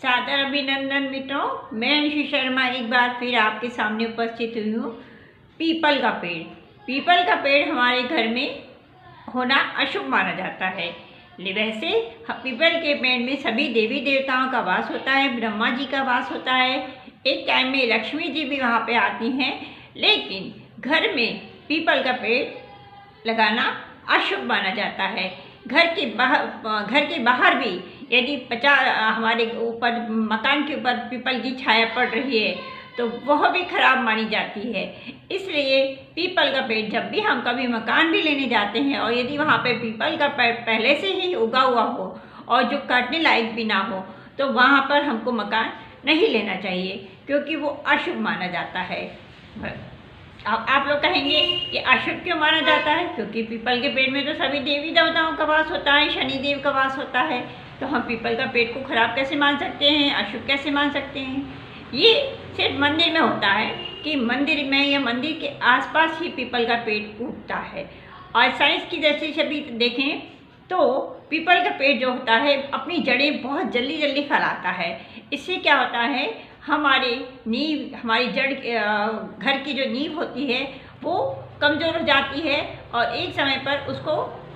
सादर अभिनंदन मित्रों, मैं अंशु शर्मा एक बार फिर आपके सामने उपस्थित हुई हूँ। पीपल का पेड़। पीपल का पेड़ हमारे घर में होना अशुभ माना जाता है। वैसे पीपल के पेड़ में सभी देवी देवताओं का वास होता है, ब्रह्मा जी का वास होता है। एक टाइम में लक्ष्मी जी भी वहाँ पे आती हैं, लेकिन घर में पीपल का पेड़ लगाना अशुभ माना जाता है। घर के बाहर भी यदि हमारे ऊपर मकान के ऊपर पीपल की छाया पड़ रही है तो वह भी खराब मानी जाती है। इसलिए पीपल का पेड़ जब भी हम कभी मकान भी लेने जाते हैं और यदि वहाँ पे पीपल का पेड़ पहले से ही उगा हुआ हो और जो काटने लायक भी ना हो तो वहाँ पर हमको मकान नहीं लेना चाहिए, क्योंकि वो अशुभ माना जाता है। आप लोग कहेंगे कि अशुभ क्यों माना जाता है? क्योंकि पीपल के पेड़ में तो सभी देवी देवताओं का वास होता है, शनिदेव का वास होता है। तो हम पीपल का पेड़ को खराब कैसे मान सकते हैं, अशुभ कैसे मान सकते हैं? ये सिर्फ मंदिर में होता है कि मंदिर में या मंदिर के आसपास ही पीपल का पेड़ उगता है। और साइंस की दृष्टि से भी देखें तो पीपल का पेड़ जो होता है अपनी जड़ें बहुत जल्दी जल्दी फैलाता है। इससे क्या होता है, हमारी जड़ घर की जो नींव होती है वो कमज़ोर हो जाती है और एक समय पर उसको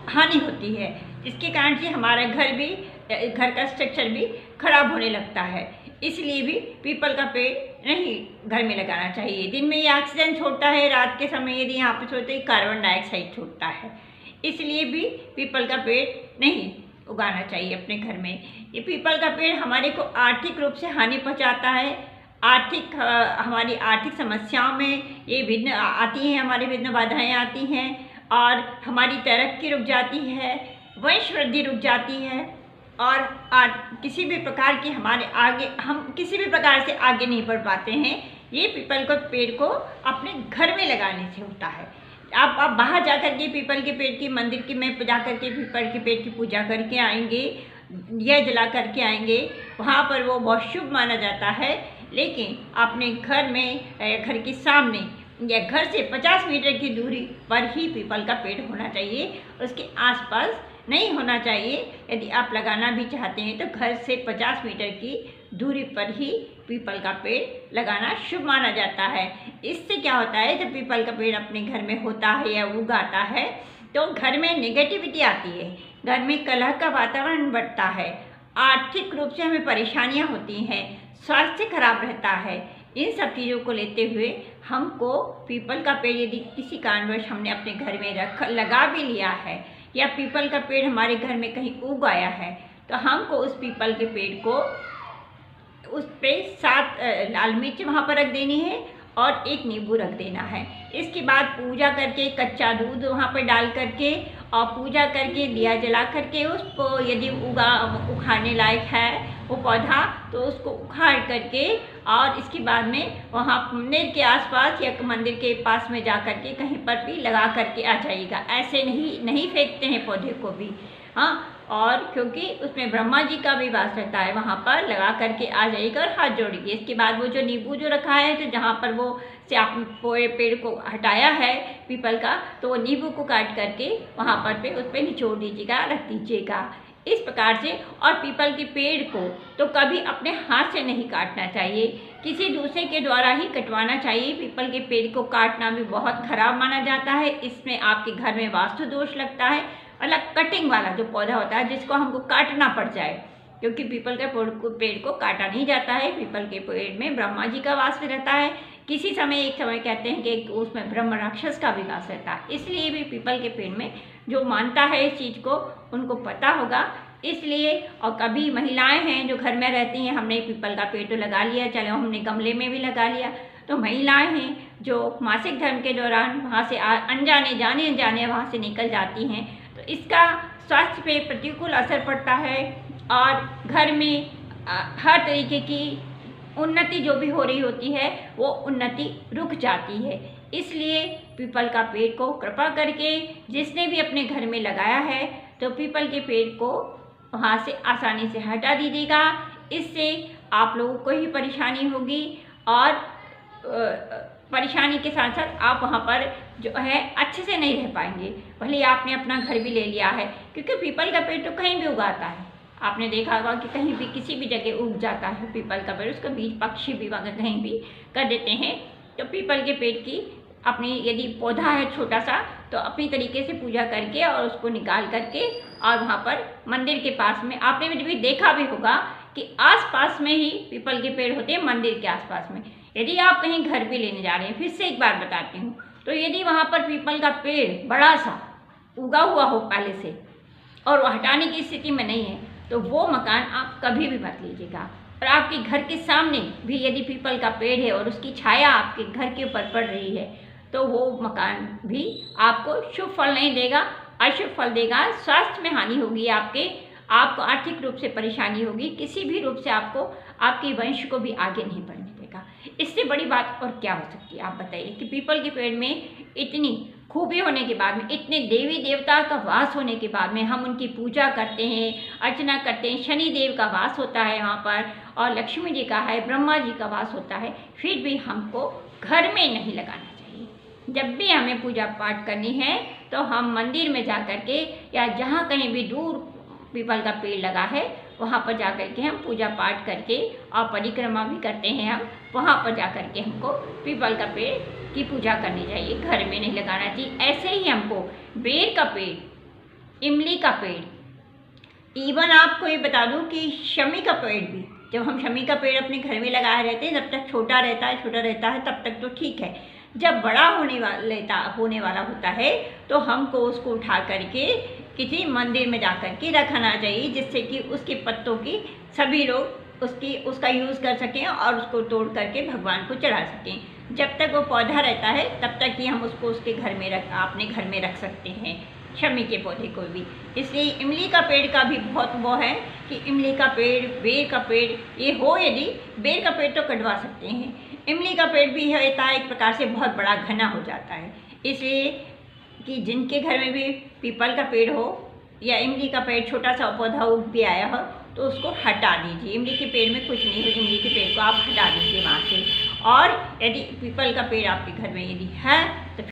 हानि होती है, जिसके कारण से हमारा घर का स्ट्रक्चर भी खराब होने लगता है। इसलिए भी पीपल का पेड़ नहीं घर में लगाना चाहिए। दिन में ये ऑक्सीजन छोड़ता है, रात के समय यदि यहाँ पे सोते कार्बन डाइऑक्साइड छोड़ता है। इसलिए भी पीपल का पेड़ नहीं उगाना चाहिए अपने घर में। ये पीपल का पेड़ हमारे को आर्थिक रूप से हानि पहुँचाता है। हमारी आर्थिक समस्याओं में ये विघ्न आती हैं, हमारी विघ्न बाधाएँ आती हैं और हमारी तरक्की रुक जाती है, वंश वृद्धि रुक जाती है और किसी भी प्रकार की हम किसी भी प्रकार से आगे नहीं बढ़ पाते हैं। ये पीपल के पेड़ को अपने घर में लगाने से होता है। आप बाहर जा कर के पीपल के पेड़ की मंदिर में जा कर के पीपल के पेड़ की पूजा करके आएंगे या जला करके आएंगे, वहाँ पर वो बहुत शुभ माना जाता है। लेकिन अपने घर के सामने या घर से 50 मीटर की दूरी पर ही पीपल का पेड़ होना चाहिए, उसके आसपास नहीं होना चाहिए। यदि आप लगाना भी चाहते हैं तो घर से 50 मीटर की दूरी पर ही पीपल का पेड़ लगाना शुभ माना जाता है। इससे क्या होता है, जब पीपल का पेड़ अपने घर में होता है या उगाता है तो घर में नेगेटिविटी आती है, घर में कलह का वातावरण बढ़ता है, आर्थिक रूप से हमें परेशानियां होती हैं, स्वास्थ्य खराब रहता है। इन सब चीज़ों को लेते हुए हमको पीपल का पेड़ यदि किसी कारणवश हमने अपने घर में लगा भी लिया है या पीपल का पेड़ हमारे घर में कहीं उग आया है तो हमको उस पीपल के पेड़ को उस पे 7 लाल मिर्च वहाँ पर रख देनी है और 1 नींबू रख देना है। इसके बाद पूजा करके कच्चा दूध वहाँ पर डाल करके और पूजा करके दिया जला करके उसको यदि उखाड़ने लायक है वो पौधा तो उसको उखाड़ करके और इसके बाद में वहाँ मंदिर के आसपास या मंदिर के पास में जा करके कहीं पर भी लगा करके आ जाइएगा। ऐसे नहीं फेंकते हैं पौधे को भी, हाँ। और क्योंकि उसमें ब्रह्मा जी का भी वास रहता है, वहाँ पर लगा करके आ जाइएगा और हाथ जोड़िए। इसके बाद वो जो नींबू जो रखा है तो जहाँ पर वो से आप पेड़ को हटाया है पीपल का, तो वो नींबू को काट करके वहाँ पर उस पर निचोड़ दीजिएगा, रख दीजिएगा इस प्रकार से। और पीपल के पेड़ को तो कभी अपने हाथ से नहीं काटना चाहिए, किसी दूसरे के द्वारा ही कटवाना चाहिए। पीपल के पेड़ को काटना भी बहुत खराब माना जाता है। इसमें आपके घर में वास्तु दोष लगता है। मतलब कटिंग वाला जो पौधा होता है जिसको हमको काटना पड़ जाए, क्योंकि पीपल के पेड़ को काटा नहीं जाता है। पीपल के पेड़ में ब्रह्मा जी का वास भी रहता है। एक समय कहते हैं कि उसमें ब्रह्म राक्षस का भी वास रहता है। इसलिए भी पीपल के पेड़ में जो मानता है इस चीज़ को उनको पता होगा। इसलिए और कभी महिलाएं हैं जो घर में रहती हैं, हमने पीपल का पेड़ तो लगा लिया, चलो हमने गमले में भी लगा लिया, तो महिलाएं हैं जो मासिक धर्म के दौरान वहाँ से जाने वहाँ से निकल जाती हैं तो इसका स्वास्थ्य पे प्रतिकूल असर पड़ता है और घर में हर तरीके की उन्नति जो भी हो रही होती है वो उन्नति रुक जाती है। इसलिए पीपल का पेड़ को कृपा करके जिसने भी अपने घर में लगाया है तो पीपल के पेड़ को वहाँ से आसानी से हटा दीजिएगा। इससे आप लोगों को ही परेशानी होगी और परेशानी के साथ साथ आप वहाँ पर जो है अच्छे से नहीं रह पाएंगे। भले आपने अपना घर भी ले लिया है, क्योंकि पीपल का पेड़ तो कहीं भी उगाता है, आपने देखा होगा कि कहीं भी किसी भी जगह उग जाता है पीपल का पेड़, उसका बीज पक्षी भी अगर कहीं भी कर देते हैं। तो पीपल के पेड़ की अपनी यदि पौधा है छोटा सा, तो अपनी तरीके से पूजा करके और उसको निकाल करके और वहाँ पर मंदिर के पास में, आपने भी देखा भी होगा कि आसपास में ही पीपल के पेड़ होते हैं मंदिर के आसपास में। यदि आप कहीं घर भी लेने जा रहे हैं, फिर से एक बार बताती हूँ, तो यदि वहाँ पर पीपल का पेड़ बड़ा सा उगा हुआ हो पहले से और वो हटाने की स्थिति में नहीं है, तो वो मकान आप कभी भी मत लीजिएगा। और आपके घर के सामने भी यदि पीपल का पेड़ है और उसकी छाया आपके घर के ऊपर पड़ रही है, तो वो मकान भी आपको शुभ फल नहीं देगा, अशुभ फल देगा। स्वास्थ्य में हानि होगी, आपको आर्थिक रूप से परेशानी होगी, किसी भी रूप से आपको आपके वंश को भी आगे नहीं बढ़ने देगा। इससे बड़ी बात और क्या हो सकती है, आप बताइए कि पीपल के पेड़ में इतनी खूबी होने के बाद में, इतने देवी देवता का वास होने के बाद में हम उनकी पूजा करते हैं, अर्चना करते हैं, शनि देव का वास होता है वहाँ पर, और लक्ष्मी जी का है, ब्रह्मा जी का वास होता है, फिर भी हमको घर में नहीं लगाना चाहिए। जब भी हमें पूजा पाठ करनी है तो हम मंदिर में जा कर के या जहाँ कहीं भी दूर पीपल का पेड़ लगा है वहाँ पर जा कर के हम पूजा पाठ करके और परिक्रमा भी करते हैं, हम वहाँ पर जा कर के हमको पीपल का पेड़ की पूजा करनी चाहिए, घर में नहीं लगाना चाहिए। ऐसे ही हमको बेर का पेड़, इमली का पेड़, इवन आपको ये बता दूं कि शमी का पेड़ भी, जब हम शमी का पेड़ अपने घर में लगाए रहते हैं, जब तक छोटा रहता है तब तक तो ठीक है। जब बड़ा होने वाला होता है तो हमको उसको उठा करके किसी मंदिर में जा कर के रखना चाहिए, जिससे कि उसके पत्तों की सभी लोग उसका यूज़ कर सकें और उसको तोड़ करके भगवान को चढ़ा सकें। जब तक वो पौधा रहता है तब तक ही हम उसको उसके घर में अपने घर में रख सकते हैं, शमी के पौधे को भी। इसलिए इमली का पेड़ का भी बहुत वो है कि इमली का पेड़, बेर का पेड़ ये हो, यदि बेर का पेड़ तो कटवा सकते हैं, इमली का पेड़ भी होता है एक प्रकार से बहुत बड़ा घना हो जाता है। इसलिए कि जिनके घर में भी पीपल का पेड़ हो या इमली का पेड़ छोटा सा पौधा उग भी आया हो तो उसको हटा दीजिए। इमली के पेड़ में कुछ नहीं हो, इमली के पेड़ को आप हटा दीजिए वहाँ से। और यदि पीपल का पेड़ आपके घर में यदि है तो